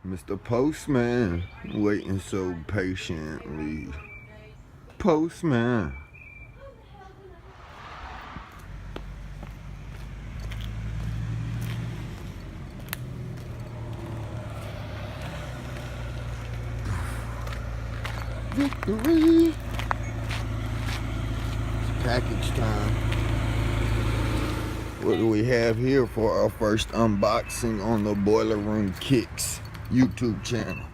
Mr. Postman, waiting so patiently. Postman. Victory. It's package time. What do we have here for our first unboxing on the Boiler Room Kicks YouTube channel?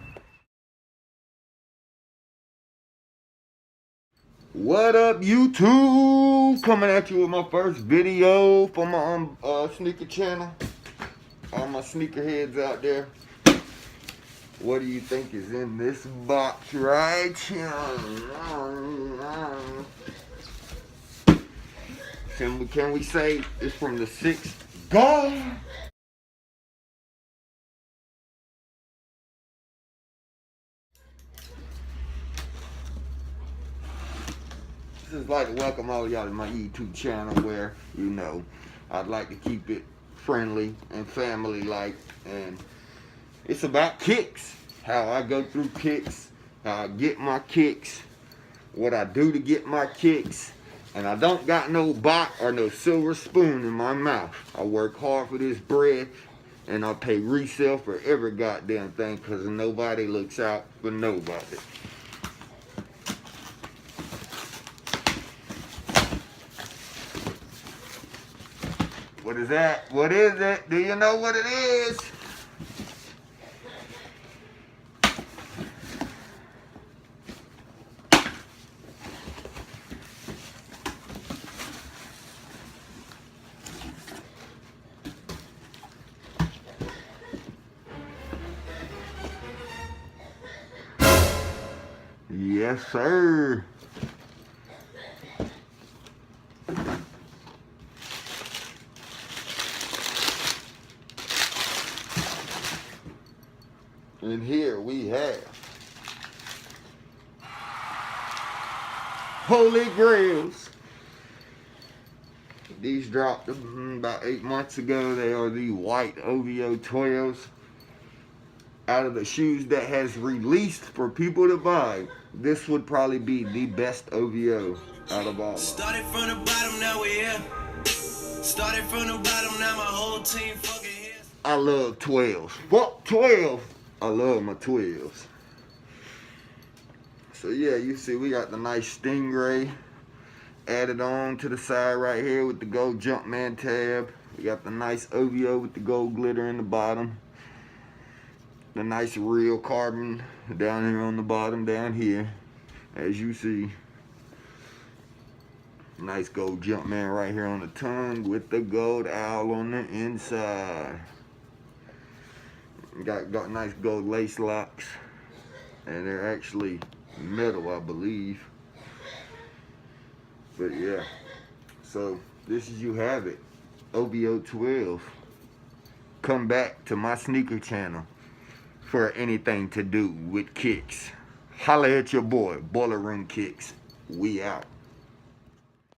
What up, YouTube? Coming at you with my first video for my sneaker channel. All my sneakerheads out there. What do you think is in this box right here? Can we say it's from the 6th God? This is like to welcome all y'all to my YouTube channel where, you know, I'd like to keep it friendly and family-like, and it's about kicks. How I go through kicks, how I get my kicks, what I do to get my kicks. And I don't got no box or no silver spoon in my mouth. I work hard for this bread, and I pay resale for every goddamn thing because nobody looks out for nobody. What is that? What is it? Do you know what it is? Yes, sir. And here we have Holy Grails. These dropped about 8 months ago. They are the white OVO 12s. Out of the shoes that has released for people to buy, this would probably be the best OVO out of all. Started from the bottom, now we're here. Started from the bottom, now my whole team fucking here. I love 12s. Fuck 12. I love my 12s. So yeah, you see we got the nice Stingray added on to the side right here with the gold Jumpman tab. We got the nice OVO with the gold glitter in the bottom. The nice real carbon down here on the bottom down here, as you see. Nice gold Jumpman right here on the tongue with the gold owl on the inside. Got nice gold lace locks, and they're actually metal, I believe. But yeah, so this is you have it, OVO 12. Come back to my sneaker channel for anything to do with kicks. Holla at your boy, Boiler Room Kicks. We out.